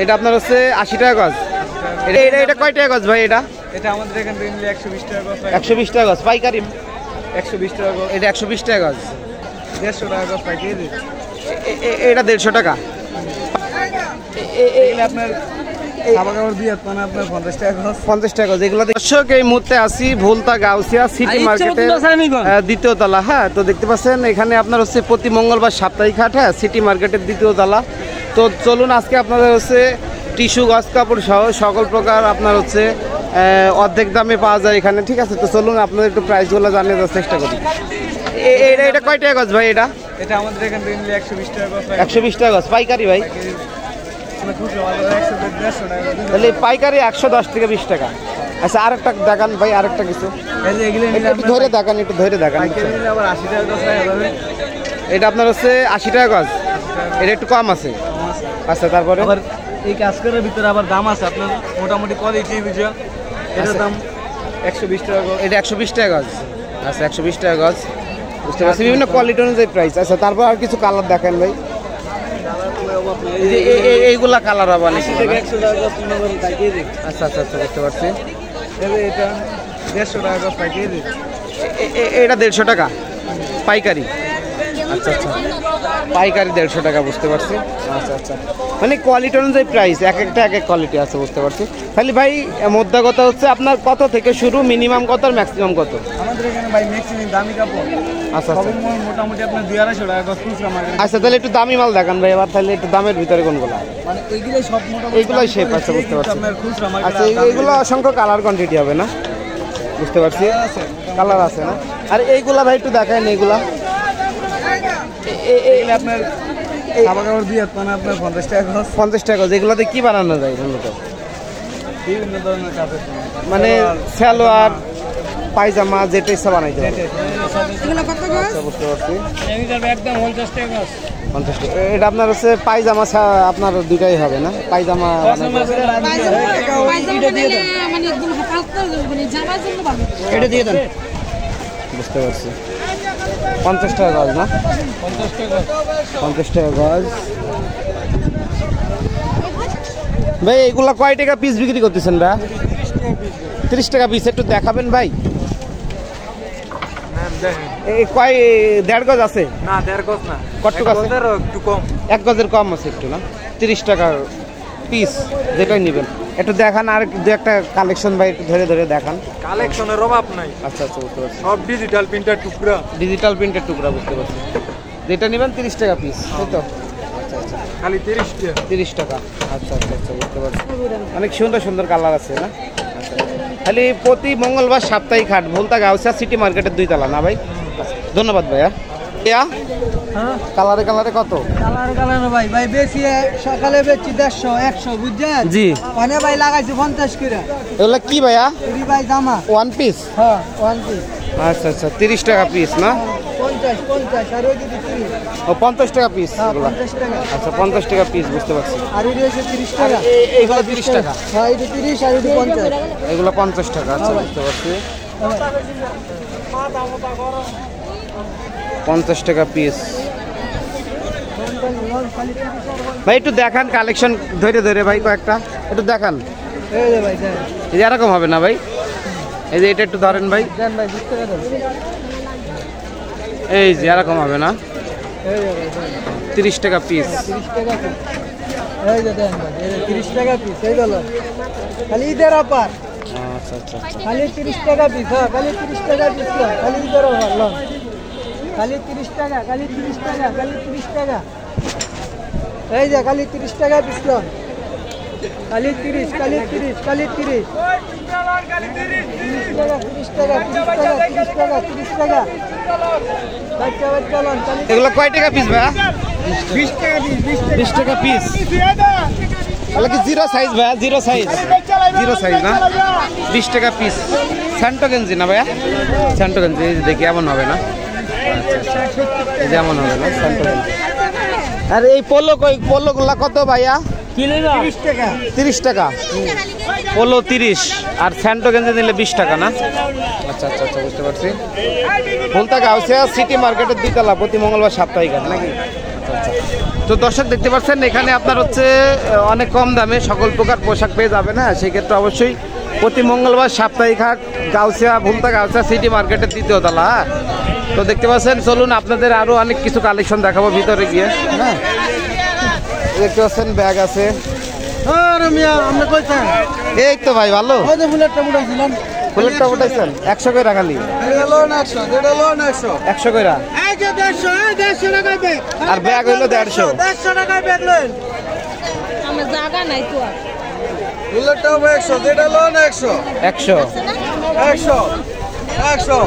এটা আপনার হচ্ছে 80 টাকা গজ। এটা কয় টাকা গজ ভাই? এটা আমাদের এখান থেকে নিলে 120 টাকা গজ। 120 টাকা গজ পাইকারি। 120 টাকা গজ। এটা 120 টাকা গজ। 150 টাকা গজ পাইকারি। এটা 150 টাকা। এগুলো আপনার খাবার খাবার দিয়ে আপনার 50 টাকা গজ। 50 টাকা গজ। এগুলো দর্শক এই মুহূর্তে আসি ভুলতা গাউসিয়া সিটি মার্কেটে দ্বিতীয় তলা। হ্যাঁ, তো দেখতে পাচ্ছেন এখানে আপনার হচ্ছে প্রতি মঙ্গলবার সাপ্তাহিক হাট। হ্যাঁ, সিটি মার্কেটের দ্বিতীয় তলা। তো চলুন আজকে আপনাদের হচ্ছে টিস্যু গজ কাপড় সহ সকল প্রকার আপনার হচ্ছে অর্ধেক দামে পাওয়া যায় এখানে। ঠিক আছে, তো চলুন আপনাদের একটু প্রাইসগুলো জানিয়ে দেওয়ার চেষ্টা করি। এটা কয় টাকা গজ ভাই? এটা আমাদের এখান থেকে নিলে 120 টাকা গজ। 120 টাকা গজ পাইকারি ভাই। তাহলে পাইকারি 110 থেকে 20 টাকা। আচ্ছা, আরেকটা দেখান ভাই, আরেকটা কিছু একটু ধরে দেখান, একটু ধরে দেখান। এটা আপনার হচ্ছে 80 টাকা গজ। এটা একটু কম আছে। আচ্ছা, তারপরে এই কাজকের ভিতরে আবার দাম আছে আপনার মোটামুটি কোয়ালিটি বুঝা। এটার দাম 120 টাকা গজ। এটা 120 টাকা গজ। আচ্ছা, 120 টাকা গজ, বুঝতে পারছি। বিভিন্ন কোয়ালিটি অনুযায়ী প্রাইস। আচ্ছা, তারপর আর কিছু কালার দেখেন ভাই। এইগুলা কালার হবে অনেক। আচ্ছা আচ্ছা আচ্ছা, বুঝতে পারছি। এটা 150 টাকা গজ পাইকারি। এটা 150 টাকা পাইকারি। আচ্ছা আচ্ছা, পাইকারি 150 টাকা, বুঝতে পারছি। আচ্ছা আচ্ছা, মানে কোয়ালিটি অনুযায়ী প্রাইস, এক একটা এক এক কোয়ালিটি আছে, বুঝতে পারছি। খালি ভাই মোদ্দা কথা হচ্ছে আপনার কত থেকে শুরু, মিনিমাম কত আর ম্যাক্সিমাম কত? আমাদের এখানে ভাই ম্যাক্সিমাম দামি কাপড়। আচ্ছা আচ্ছা, মোটামুটি আপনার 250 টাকা গজ খুচরা মার্কেট। আচ্ছা, তাহলে একটু দামি মাল দেখান ভাই এবার। তাহলে একটু দামের ভিতরে কোনগুলো? মানে এইগুলাই সব মোটামুটি এইগুলাই শেপ আছে, বুঝতে পারছি। আপনার খুচরা মার্কেট। আচ্ছা, এইগুলো অসংখ্য কালার কোয়ান্টিটি হবে না, বুঝতে পারছি। কালার আছে না? আর এইগুলা ভাই একটু দেখায় না। এইগুলা আপনার খাবার খাবার দিয়ে আপনার 50 টাকা গজ। 50 টাকা গজ। এগুলাতে কি বানানো যায় মূলত? বিভিন্ন ধরনের কাপড়, মানে সালোয়ার পায়জামা যেটা ইচ্ছা বানাইতে পারে। বুঝতে পারছি। একদম 50 টাকা গজ। 50 টাকা। এটা আপনার হচ্ছে পায়জামা, আপনার দুটাই হবে না? পায়জামা এটা দিয়ে দেন, বুঝতে পারছি। 50 টাকা গজ না? 50 টাকা গজ। ভাই এগুলা কয় টাকা পিস বিক্রি করতেছেন ভাই? 30 টাকা পিস। একটু দেখাবেন ভাই। কয় 1.5 গজ আছে? না, 1.5 গজ না। কতটুকু আছে? একটু কম। 1 গজের কম আছে একটু না? 30 টাকা পিস, যেটাই নেবেন। একটু দেখান। আর দু একটা কালেকশন ভাই একটু ধরে ধরে দেখান। কালেকশনের অভাব নাই। আচ্ছা আচ্ছা, বুঝতে পারছি। সব ডিজিটাল প্রিন্টের টুকরা। ডিজিটাল প্রিন্টের টুকরা, বুঝতে পারছি। যেটা নেবেন 30 টাকা পিস, তাই তো? আচ্ছা আচ্ছা, খালি 30 টাকা। 30 টাকা। আচ্ছা আচ্ছা আচ্ছা, বুঝতে পারছি। অনেক সুন্দর সুন্দর কালার আছে না? আচ্ছা, খালি প্রতি মঙ্গলবার সাপ্তাহিক হাট, ভুলতা গাউসিয়া সিটি মার্কেটের 2 তলা না ভাই? ধন্যবাদ ভাইয়া। কালারে কালারে কত? কালার ভাই বেশি সকালে বেচছি 150 100 বুঝছেন? জি। মানে ভাই লাগাইছি 50 করে। এগুলা কি ভাইয়া? এরি ভাই জামা ওয়ান পিস? হ্যাঁ, ওয়ান পিস। আচ্ছা আচ্ছা, 30 টাকা পিস না? 50 আর ওই দিদি 30। ও 50 টাকা পিস এগুলা? 50 টাকা। আচ্ছা, 50 টাকা পিস, বুঝতে পারছি। আর এই হচ্ছে 30 টাকা। এইগুলো 30 টাকা। হ্যাঁ, এটা 30 আর এটা 50। এগুলো 50 টাকা। আচ্ছা, বুঝতে পারছি। 50 টাকা পিস। ভাই একটু দেখান কালেকশন ধরে ধরে ভাই, কয়েকটা একটু দেখান। এই যে ভাই দেন। এই যে এরকম হবে না ভাই? এই যে এটা একটু ধরেন ভাই। দেন ভাই 20 টাকা দেন। এই যে এরকম হবে না? এই যে ভাই দেন। 30 টাকা পিস। 30 টাকা পিস। এই যে দেন ভাই, এই 30 টাকা পিস। এই গেল খালি ঈদের অফার। আচ্ছা আচ্ছা আচ্ছা, খালি 30 টাকা পিস। হ্যাঁ, খালি 30 টাকা পিস। খালি ঈদের অফার লন। খালি 30 টাকা, খালি 30 টাকা, খালি 30 টাকা। এই যে খালি 30 টাকা পিস লন। খালি 30, খালি 30, খালি 30। 30 টাকা, 30 টাকা, 30 টাকা, 30 টাকা, 30 টাকা। বাচ্চা বাচ্চা লন। এগুলো কয় টাকা পিস ভাইয়া? 20 টাকা পিস। 20 টাকা পিস। তাহলে কি জিরো সাইজ ভাইয়া? জিরো সাইজ, জিরো সাইজ না? 20 টাকা পিস। স্যান্টো গেঞ্জি না ভাইয়া? স্যান্টো গেঞ্জি। এই যে দেখি, এমন হবে না? যেমন হবে না স্যান্টো গেঞ্জি। আর এই পোলো, কই পোলোগুলা কত ভাইয়া? 30 টাকা। 30 টাকা পোলো 30। আর স্যান্টো গেঞ্জি নিলে 20 টাকা না? আচ্ছা আচ্ছা আচ্ছা, বুঝতে পারছি। ভুলতা গাউসিয়া সিটি মার্কেটের 2 তলা, প্রতি মঙ্গলবার সাপ্তাহিক হাট নাকি? আচ্ছা আচ্ছা। তো দর্শক দেখতে পাচ্ছেন এখানে আপনার হচ্ছে অনেক কম দামে সকল প্রকার পোশাক পেয়ে যাবেন। হ্যাঁ, সেক্ষেত্রে অবশ্যই প্রতি মঙ্গলবার সাপ্তাহিক হাট গাউসিয়া ভুলতা গাউসিয়া সিটি মার্কেটের 3য় তলা। হ্যাঁ, তো দেখতে পাচ্ছেন, চলুন আপনাদের আরো অনেক কিছু কালেকশন দেখাবো ভিতরে গিয়ে। হ্যাঁ, দেখতে পাচ্ছেন ব্যাগ আছে। এই তো ভাই ভালো, ফুলেরটা উঠাইছেন 100 করে খালি 100 করে, আর ব্যাগ হইলো 150 টাকায় ব্যাগ লইন। আমার জায়গা নাই তো। বুলেটটাও 100, যেটা লোন 100 100 100 100